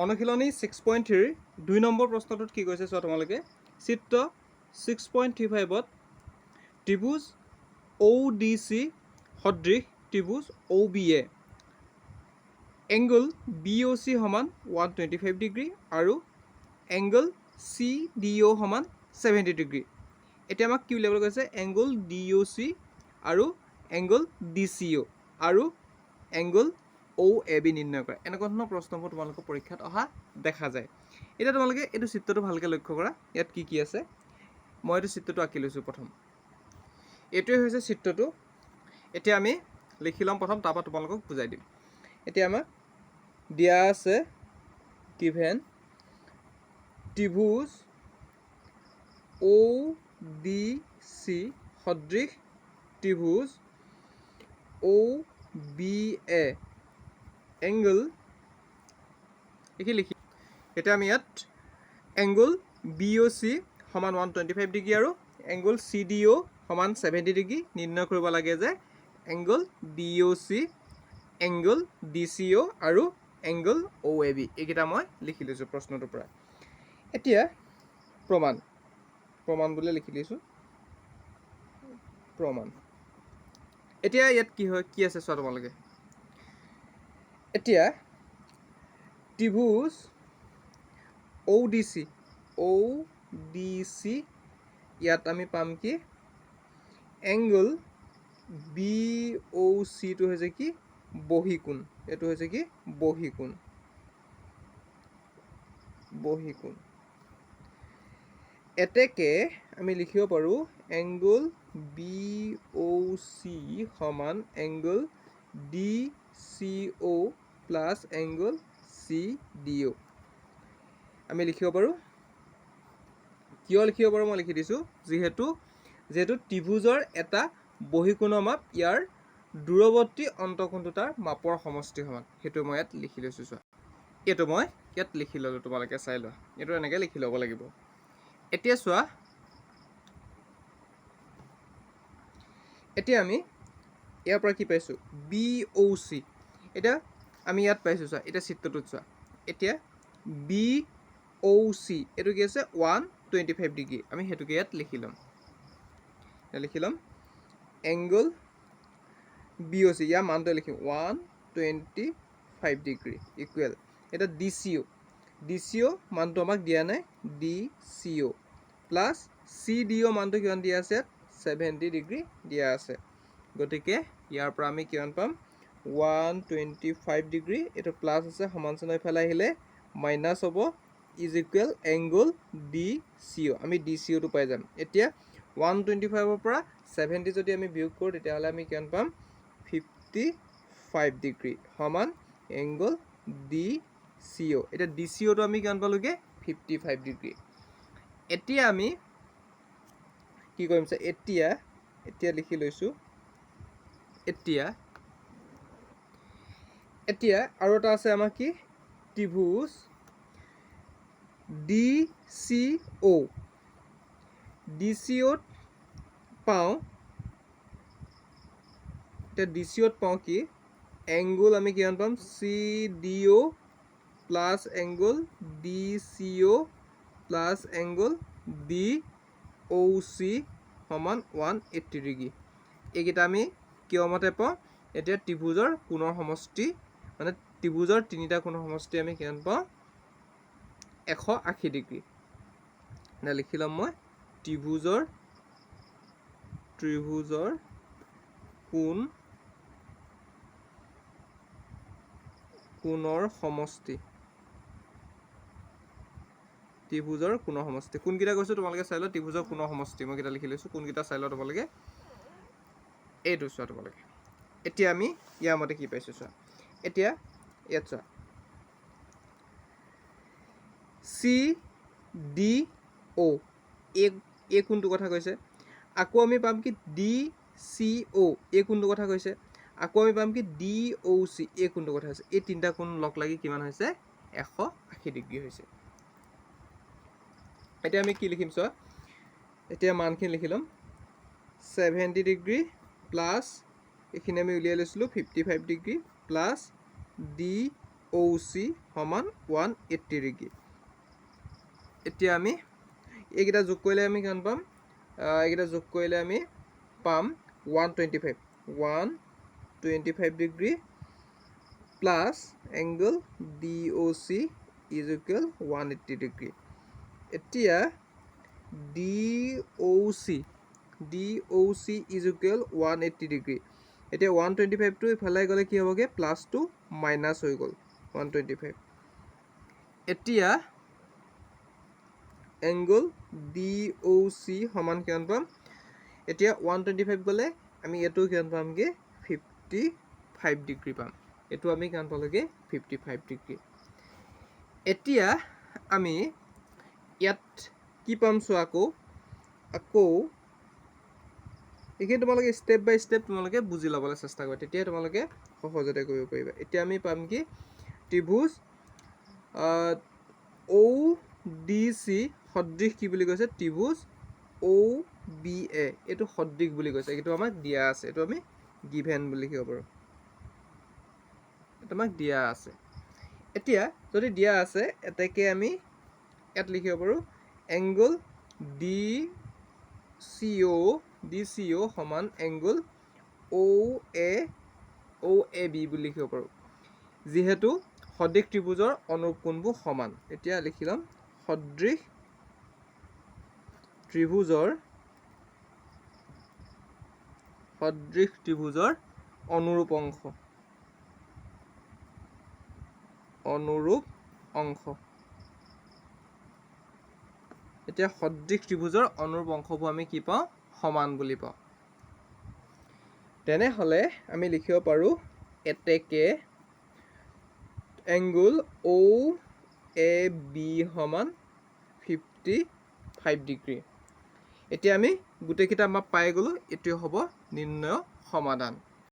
অনুশীলনী 6.3 2 নম্বৰ প্ৰশ্নটোত কি কৈছে চোৱা তোমালোকে চিত্ৰ 6.35ত ত্ৰিভুজ ODC সদৃশ ত্ৰিভুজ OBA এংগল BOC সমান 125 ডিগ্ৰী আৰু এংগল CDO সমান 70 ডিগ্ৰী। এতিয়া আমাক কি উলিয়াবলৈ কৈছে এংগল DOC আৰু এংগল DCO আৰু এংগল OAB নিৰ্ণয় কৰা। এনেকুৱা ধৰণৰ প্ৰশ্নবোৰ তোমালোকৰ পৰীক্ষাত অহা দেখা যায়। এতিয়া তোমালোকে এইটো চিত্ৰটো ভালকৈ লক্ষ্য কৰা, ইয়াত কি কি আছে। মই এইটো চিত্ৰটো আঁকি লৈছোঁ প্ৰথম। এইটোৱে হৈছে চিত্ৰটো। এতিয়া আমি লিখি ল'ম প্ৰথম, তাৰপৰা তোমালোকক বুজাই দিম। এতিয়া আমাক দিয়া আছে গিভেন ত্ৰিভুজ ODC সদৃশ ত্ৰিভুজ OBA এংগল এইখিনি লিখি এতিয়া আমি ইয়াত এংগল BOC সমান 125 ডিগ্ৰী আৰু এংগল CDO সমান 70 ডিগ্ৰী নিৰ্ণয় কৰিব লাগে যে এংগল DOC এংগল DCO আৰু এংগল OAB এইকেইটা মই লিখি লৈছোঁ প্ৰশ্নটোৰ পৰা। এতিয়া প্ৰমাণ বুলি লিখি লৈছোঁ প্ৰমাণ। এতিয়া ইয়াত কি আছে চোৱা তোমালোকে। এতিয়া ত্ৰিভুজ ODC ইয়াত আমি পাম কি এংগল BOC টো হৈছে কি বহিকোণ। এইটো হৈছে কি বহিকোণ। এতেকে আমি লিখিব পাৰোঁ এংগল BOC সমান angle DCO plus angle CDO আমি লিখিব পাৰোঁ। কিয় লিখিব পাৰোঁ মই লিখি দিছোঁ, যিহেতু ত্ৰিভুজৰ এটা বহিকোণৰ মাপ ইয়াৰ দূৰৱৰ্তী অন্তঃকোণ দুটাৰ মাপৰ সমষ্টি সমান, সেইটো মই ইয়াত লিখি লৈছোঁ চোৱা। এইটো মই ইয়াত লিখি ল'লোঁ, তোমালোকে চাই লোৱা। এইটো এনেকৈ লিখি ল'ব লাগিব। এতিয়া চোৱা, এতিয়া আমি ইয়াৰ পৰা কি পাইছোঁ BOC। এতিয়া আমি ইয়াত পাইছোঁ চোৱা, এতিয়া চিত্ৰটোত চোৱা। এতিয়া BOC এইটো কি আছে 125 ডিগ্ৰী। আমি সেইটোকে ইয়াত লিখি ল'ম এংগল BOC ইয়াৰ মানটো লিখিম 125 ডিগ্ৰী ইকুৱেল। এতিয়া DCO মানটো আমাক দিয়া নাই, DCO প্লাছ CDO মানটো কিমান দিয়া আছে, 70 ডিগ্ৰী দিয়া আছে। গতিকে ইয়াৰ পৰা আমি কিমান পাম 125 ডিগ্ৰী। এইটো প্লাছ আছে, সমান চিহ্ন ইফালে আহিলে মাইনাছ হ'ব, ইজ ইকুৱেল এংগল DCO। আমি DCOটো পাই যাম। এতিয়া 125ৰ পৰা 70 যদি আমি বিয়োগ কৰোঁ তেতিয়াহ'লে আমি কিমান পাম 55 ডিগ্ৰী সমান এংগল DCO। এতিয়া DCOটো আমি কিমান পালোঁগৈ 55 ডিগ্ৰী। এতিয়া আমি কি কৰিম চাই, এতিয়া লিখি লৈছোঁ। এতিয়া আৰু এটা আছে আমাৰ কি ত্ৰিভুজ DCOত পাওঁ। এতিয়া DCOত পাওঁ কি এংগল আমি কিমান পাম CDO plus angle DCO plus angle DOC সমান 180 ডিগ্ৰী। এইকেইটা আমি কিয় মতে পাওঁ, এতিয়া ত্ৰিভুজৰ কোণৰ সমষ্টি মানে ত্ৰিভুজৰ তিনিটা কোণৰ সমষ্টি আমি কিমান পাওঁ 180 ডিগ্ৰী। এতিয়া লিখি ল'ম মই ত্ৰিভুজৰ কোণৰ সমষ্টি। কোনকেইটা কৈছোঁ তোমালোকে চাই লোৱা। ত্ৰিভুজৰ কোণৰ সমষ্টি মই কেইটা লিখি লৈছোঁ, কোনকেইটা চাই লোৱা তোমালোকে। এইটো চোৱা তোমালোকে। এতিয়া আমি ইয়াৰ মতে কি পাইছোঁ চোৱা। এতিয়া ইয়াত চোৱা CDO এই কোণটোৰ কথা কৈছে। আকৌ আমি পাম কি DCO এই কোণটোৰ কথা কৈছে। আকৌ আমি পাম কি DOC এই কোণটোৰ কথা হৈছে। এই তিনিটা কোণ লগ লাগি কিমান হৈছে 180 ডিগ্ৰী হৈছে। এতিয়া আমি কি লিখিম চোৱা, এতিয়া মানখিনি লিখি ল'ম 70 ডিগ্ৰী প্লাছ এইখিনি আমি উলিয়াই লৈছিলোঁ 55 ডিগ্ৰী প্লাছ OC সমান 180 ডিগ্ৰী। এতিয়া আমি এইকেইটা যোগ কৰিলে আমি কিমান পাম? এইকেইটা যোগ কৰিলে আমি পাম 125 degree plus angle DOC is equal 180 degree. এতিয়া DOC ইজ ইকুৱেল 180 ডিগ্ৰী। এতিয়া 125টো ইফালে গ'লে কি হ'বগৈ? প্লাছটো মাইনাছ হৈ গ'ল 125। এতিয়া এংগল DOC সমান কিমান পাম? এতিয়া 125 গ'লে আমি এইটো কিমান পামগৈ? 55 ডিগ্ৰী পাম। এইটো আমি কিমান পালোগৈ? 55 ডিগ্ৰী। এতিয়া আমি ইয়াত কি পাম চোৱা আকৌ এইখিনি তোমালোকে ষ্টেপ বাই ষ্টেপ তোমালোকে বুজি ল'বলৈ চেষ্টা কৰা, তেতিয়া তোমালোকে সহজতে কৰিব পাৰিবা। এতিয়া আমি পাম কি? ত্ৰিভুজ ODC সদৃশ কি বুলি কৈছে? ত্ৰিভুজ OBA এইটো সদৃশ বুলি কৈছে। এইটো আমাক দিয়া আছে, এইটো আমি গিভেন বুলি লিখিব পাৰোঁ। এইটো আমাক দিয়া আছে। এতিয়া যদি দিয়া আছে এতেকে আমি ইয়াত লিখিব পাৰোঁ এংগল DCO সমান এংগল OAB বুলি লিখিব পাৰোঁ, যিহেতু সদৃশ ত্ৰিভুজৰ অনুৰূপ কোণবোৰ সমান। এতিয়া লিখি ল'ম সদৃশ ত্ৰিভুজৰ অনুৰূপ অংশ। এতিয়া সদৃশ ত্ৰিভুজৰ অনুৰূপ অংশবোৰ আমি কি পাওঁ? সমান বুলি পাওঁ। তেনেহ'লে আমি লিখিব পাৰোঁ এতেকে এংগল OAB সমান 55 ডিগ্ৰী। এতিয়া আমি গোটেইকেইটা মাপ পাই গ'লোঁ। এইটোৱে হ'ব নিৰ্ণয় সমাধান।